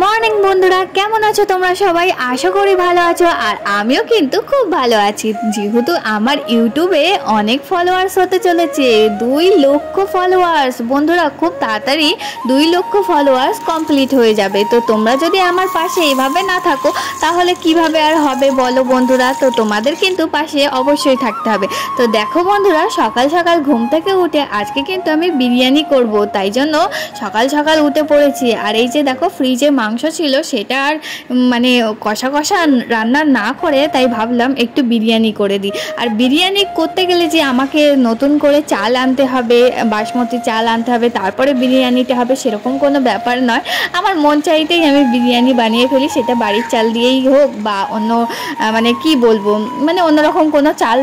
Morning বন্ধুরা, কেমন আছো তোমরা সবাই? আশা করি ভালো আছো। আর আমিও কিন্তু খুব ভালো আছি, যেহেতু আমার ইউটিউবে অনেক ফলোয়ার্স হতে চলেছে, 2 লক্ষ ফলোয়ার্স। বন্ধুরা, খুব তাড়াতাড়ি 2 লক্ষ ফলোয়ার্স কমপ্লিট হয়ে যাবে। তো তোমরা যদি আমার পাশে এভাবে না থাকো তাহলে কিভাবে আর হবে বলো বন্ধুরা? তো তোমাদের কিন্তু পাশে অবশ্যই থাকতে হবে। তো দেখো বন্ধুরা, সকাল সকাল ঘুম থেকে উঠে আজকে কিন্তু আমি বিরিয়ানি করব, তাই জন্য সকাল সকাল উঠে পড়েছি। আর এই যে দেখো, ফ্রিজে মাংস ছিল, সেটা আর মানে কষা কষা রান্না না করে তাই ভাবলাম একটু বিরিয়ানি করে দিই। আর বিরিয়ানি করতে গেলে যে আমাকে নতুন করে চাল আনতে হবে, বাসমতি চাল আনতে হবে, তারপরে বিরিয়ানিটা হবে, সেরকম কোনো ব্যাপার নয়। আমার মন চাইতেই আমি বিরিয়ানি বানিয়ে ফেলি, সেটা বাড়ির চাল দিয়েই হোক বা অন্য মানে কি বলবো, মানে অন্যরকম কোনো চাল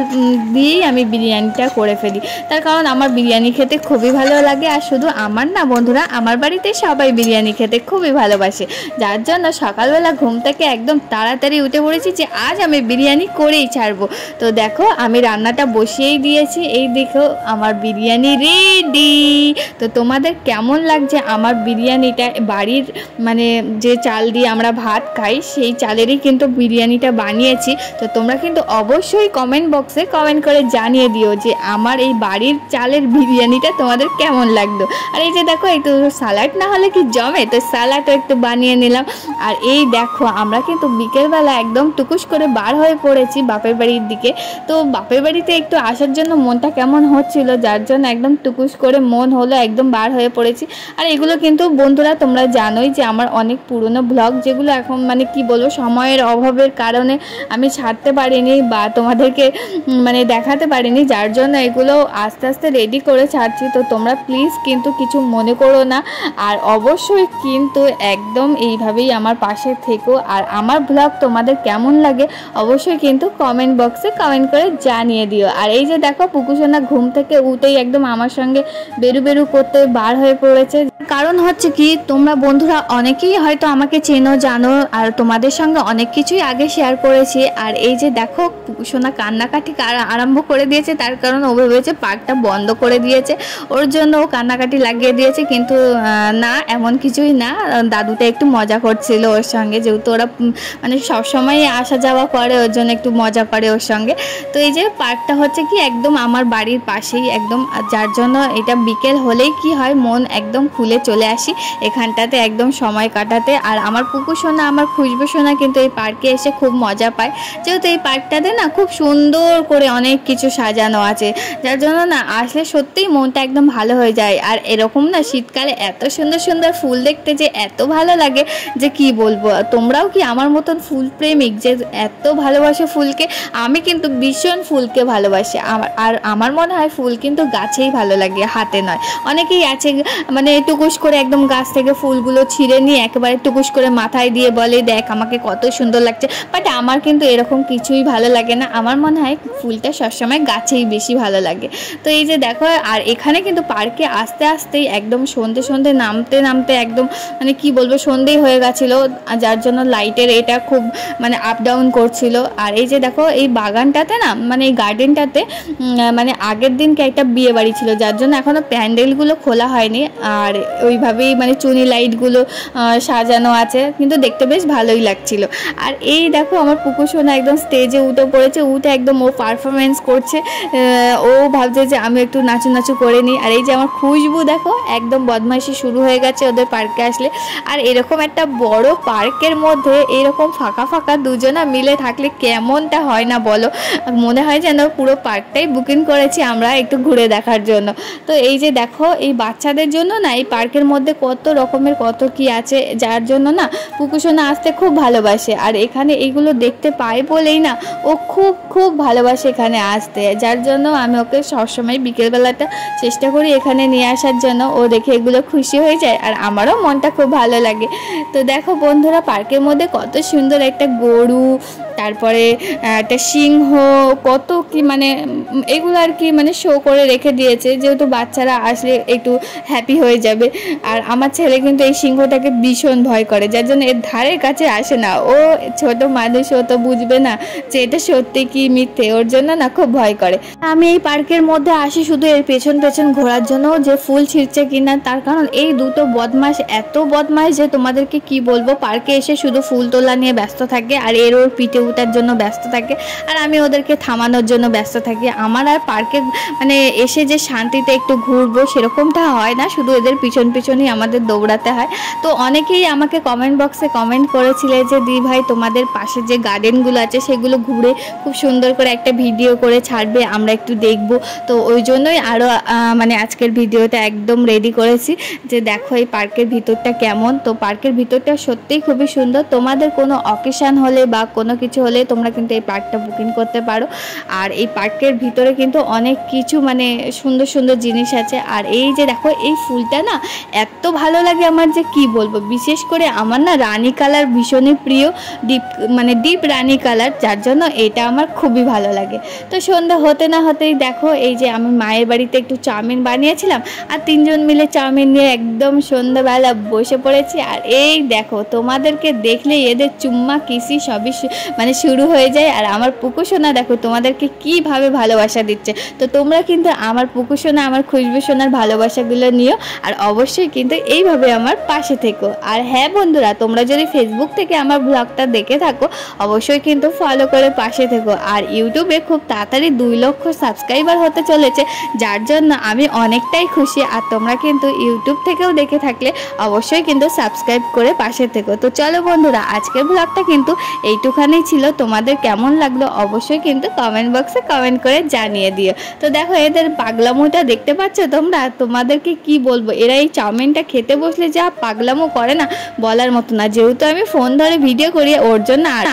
দিয়েই আমি বিরিয়ানিটা করে ফেলি। তার কারণ আমার বিরিয়ানি খেতে খুবই ভালো লাগে। আর শুধু আমার না বন্ধুরা, আমার বাড়িতে সবাই বিরিয়ানি খেতে খুবই ভালোবাসে, যার জন্য সকালবেলা ঘুম থেকে একদম তাড়াতাড়ি উঠে পড়েছি যে আজ আমি বিরিয়ানি করেই ছাড়বো। তো দেখো, আমি রান্নাটা বসিয়েই দিয়েছি। এই দেখো, আমার বিরিয়ানি রেডি। তো তোমাদের কেমন লাগছে আমার বিরিয়ানিটা? বাড়ির মানে যে চাল দিয়ে আমরা ভাত খাই, সেই চালেরই কিন্তু বিরিয়ানিটা বানিয়েছি। তো তোমরা কিন্তু অবশ্যই কমেন্ট বক্সে কমেন্ট করে জানিয়ে দিও যে আমার এই বাড়ির চালের বিরিয়ানিটা তোমাদের কেমন লাগলো। আর এই যে দেখো, একটু স্যালাড না হলে কি জমে, তো স্যালাডও একটু বানিয়ে নিলাম। আর এই দেখো, আমরা কিন্তু বিকেলবেলা একদম টুকুস করে বার হয়ে পড়েছি বাপের বাড়ির দিকে। তো বাপের বাড়িতে একটু আসার জন্য মনটা কেমন হচ্ছিল, যার জন্য একদম টুকুস করে মন হলো, একদম বার হয়ে পড়েছি। আর এগুলো কিন্তু বন্ধুরা তোমরা জানোই যে আমার অনেক পুরনো ব্লগ, যেগুলো এখন মানে কি বলবো, সময়ের অভাবের কারণে আমি ছাড়তে পারিনি বা তোমাদেরকে মানে দেখাতে পারিনি, যার জন্য এগুলো আস্তে আস্তে রেডি করে ছাড়ছি। তো তোমরা প্লিজ কিন্তু কিছু মনে করো না। আর অবশ্যই কিন্তু একদম এইভাবেই আমার পাশে থেকো। আর আমার ব্লগ তোমাদের কেমন লাগে অবশ্যই কিন্তু কমেন্ট বক্সে কমেন্ট করে জানিয়ে দিও। আর এই যে দেখো, পুকুসোনা ঘুম থেকে উঠেই একদম আমার সঙ্গে বেরু বেরু করতে বার হয়ে পড়েছে। কারণ হচ্ছে কি, তোমরা বন্ধুরা অনেকেই হয়তো আমাকে চেনো, জানো, আর তোমাদের সঙ্গে অনেক কিছুই আগে শেয়ার করেছি। আর এই যে দেখো, পুকুসোনা কান্নাকাটি আরম্ভ করে দিয়েছে, তার কারণ ও ভেবেছে পার্কটা বন্ধ করে দিয়েছে, ওর জন্য ও কান্নাকাটি লাগিয়ে দিয়েছে। কিন্তু না, এমন কিছুই না, দাদুটা একটু মজা করছিল ওর সঙ্গে, যেহেতু ওরা মানে সবসময় আসা যাওয়া করে, ওর জন্য একটু মজা করে ওর সঙ্গে। তো এই যে পার্কটা হচ্ছে কি একদম আমার বাড়ির পাশেই একদম, যার জন্য এটা বিকেল হলেই কি হয়, মন একদম খুলে চলে আসি এখানটাতে একদম সময় কাটাতে। আর আমার পুকুসোনা, আমার খুশবু সোনা কিন্তু এই পার্কে এসে খুব মজা পায়, যেহেতু এই পার্কটাতে না খুব সুন্দর করে অনেক কিছু সাজানো আছে, যার জন্য না আসলে সত্যিই মনটা একদম ভালো হয়ে যায়। আর এরকম না শীতকালে এত সুন্দর সুন্দর ফুল দেখতে যে এত ভালো লাগে যে কি বলবো। তোমরাও কি আমার মতন ফুল প্রেমিক যে এত ভালোবাসে ফুলকে? আমি কিন্তু ভীষণ ফুলকে ভালোবাসি। আর আমার মনে হয় ফুল কিন্তু গাছেই ভালো লাগে, হাতে নয়। অনেকেই আছে মানে টুকুস করে একদম গাছ থেকে ফুলগুলো ছিঁড়ে নিয়ে একেবারে টুকুস করে মাথায় দিয়ে বলে দেখ আমাকে কত সুন্দর লাগছে, বাট আমার কিন্তু এরকম কিছুই ভালো লাগে না। আমার মনে হয় ফুলটা সবসময় গাছেই বেশি ভালো লাগে। তো এই যে দেখো, আর এখানে কিন্তু পার্কে আস্তে আস্তেই একদম সন্ধে সন্ধে নামতে নামতে একদম মানে কি বলবো, সন্ধেই হয়ে গেছিলো, যার জন্য লাইটের এটা খুব মানে আপ ডাউন করছিল। আর এই যে দেখো, এই বাগানটাতে না মানে এই গার্ডেনটাতে মানে আগের দিনকে একটা বিয়ে বাড়ি ছিল, যার জন্য এখনও প্যান্ডেলগুলো খোলা হয়নি। আর ওইভাবেই মানে চুনি লাইটগুলো সাজানো আছে, কিন্তু দেখতে বেশ ভালোই লাগছিল। আর এই দেখো, আমার পুকুসোনা একদম স্টেজে উঠে পড়েছে, উঠে একদম ও পারফরমেন্স করছে, ও ভাবছে যে আমি একটু নাচু নাচু করে নিই। আর এই যে আমার খুশবু দেখো, একদম বদমাইশি শুরু হয়ে গেছে ওদের পার্কে আসলে। আর এরকম একটা বড় পার্কের মধ্যে এরকম ফাঁকা ফাঁকা দুজনা মিলে থাকলে কেমনটা হয় না বলো? মনে হয় যেন পুরো পার্কটাই বুকিং করেছি আমরা একটু ঘুরে দেখার জন্য। তো এই যে দেখো, এই বাচ্চাদের জন্য না এই পার্কের মধ্যে কত রকমের কত কি আছে, যার জন্য না পুকুসোনা আসতে খুব ভালোবাসে। আর এখানে এইগুলো দেখতে পায় বলেই না ও খুব খুব ভালোবাসে এখানে আসতে, যার জন্য আমি ওকে সবসময় বিকেলবেলাটা চেষ্টা করি এখানে নিয়ে আসার জন্য। ও দেখে এগুলো খুশি হয়ে যায় আর আমারও মনটা খুব ভালো লাগে। তো দেখো বন্ধুরা, পার্কের মধ্যে কত সুন্দর একটা গরু, তারপরে একটা সিংহ, কত কি মানে এগুলো আর কি মানে শো করে রেখে দিয়েছে, যেহেতু বাচ্চারা আসলে একটু হ্যাপি হয়ে যাবে। আর আমার ছেলে কিন্তু এই সিংহটাকে ভীষণ ভয় করে, যার জন্য এর ধারের কাছে আসে না। ও ছোট মানুষ, ও তো বুঝবে না যে এটা সত্যি কি মিথ্যে, ওর জন্য না খুব ভয় করে। আমি এই পার্কের মধ্যে আসি শুধু এর পেছন পেছন ঘোরার জন্য, যে ফুল ছিঁড়ছে কিনা। তার কারণ এই দুটো বদমাস এত বদমাস যে তোমাদেরকে কি বলবো, পার্কে এসে শুধু ফুল তোলা নিয়ে ব্যস্ত থাকে আর এর ওর পিঠে উঠার জন্য ব্যস্ত থাকে, আর আমি ওদেরকে থামানোর জন্য ব্যস্ত থাকি। আমার আর পার্কে মানে এসে যে শান্তিতে একটু ঘুরবো সেরকমটা হয় না, শুধু এদের পিছন পিছনই আমাদের দৌড়াতে হয়। তো অনেকেই আমাকে কমেন্ট বক্সে কমেন্ট করেছিলে যে দি ভাই তোমাদের পাশে যে গার্ডেনগুলো আছে সেগুলো ঘুরে খুব সুন্দর করে একটা ভিডিও করে ছাড়বে, আমরা একটু দেখব। তো ওই জন্যই আরও মানে আজকের ভিডিওটা একদম রেডি করেছি যে দেখো এই পার্কের ভিতরটা কেমন। তো পার্কের ভিতরটা সত্যিই খুবই সুন্দর। তোমাদের কোনো অকেশান হলে বা কোনো কিছু হলে তোমরা কিন্তু এই পার্কটা বুকিং করতে পারো। আর এই পার্কের ভিতরে কিন্তু অনেক কিছু মানে সুন্দর সুন্দর জিনিস আছে। আর এই যে দেখো এই ফুলটা না এত ভালো লাগে আমার যে কি বলবো, বিশেষ করে আমার না রানী কালার ভীষণই প্রিয়, ডিপ রানী কালার, যার জন্য এটা আমার খুবই ভালো লাগে। তো সন্ধ্যা হতে না হতেই দেখো এই যে আমি মায়ের বাড়িতে একটু চাউমিন বানিয়েছিলাম আর 3 জন মিলে চাউমিন নিয়ে একদম সন্ধ্যাবেলা বসে পড়েছি। আর এই দেখো তোমাদেরকে দেখলে এদের চুম্মা কিসি সবই মানে শুরু হয়ে যায়। আর আমার পুকু সোনা দেখো তোমাদেরকে কিভাবে ভালোবাসা দিচ্ছে। তো তোমরা কিন্তু আমার পুকু সোনা, আমার খুশবু সোনার ভালোবাসাগুলো নিও আর অবশ্যই কিন্তু এইভাবে আমার পাশে থেকো। আর হ্যাঁ বন্ধুরা, তোমরা যদি ফেসবুক থেকে আমার ব্লগটা দেখে থাকো অবশ্যই কিন্তু ফলো করে পাশে থেকো। আর ইউটিউবে খুব তাড়াতাড়ি 2 লক্ষ সাবস্ক্রাইবার হতে চলেছে, যার জন্য আমি অনেকটাই খুশি। আর তোমরা কিন্তু ইউটিউব থেকেও দেখে থাকলে অবশ্যই কিন্তু সাবস্ক্রাইব করে পাশে থেকো। তো চলো বন্ধুরা, আজকের ব্লগটা কিন্তু এইটুখানি ছিল। তোমাদের কেমন লাগলো অবশ্যই কিন্তু কমেন্ট বক্সে কমেন্ট করে জানিয়ে দিও। তো দেখো এদের পাগলামোটা দেখতে পাচ্ছ তোমরা, তোমাদেরকে কি বলবো, এরা এই চাউমিনটা খেতে বসলে যা পাগলামো করে না বলার মতো না। যেহেতু আমি ফোন ধরে ভিডিও করি ওর জন্য আর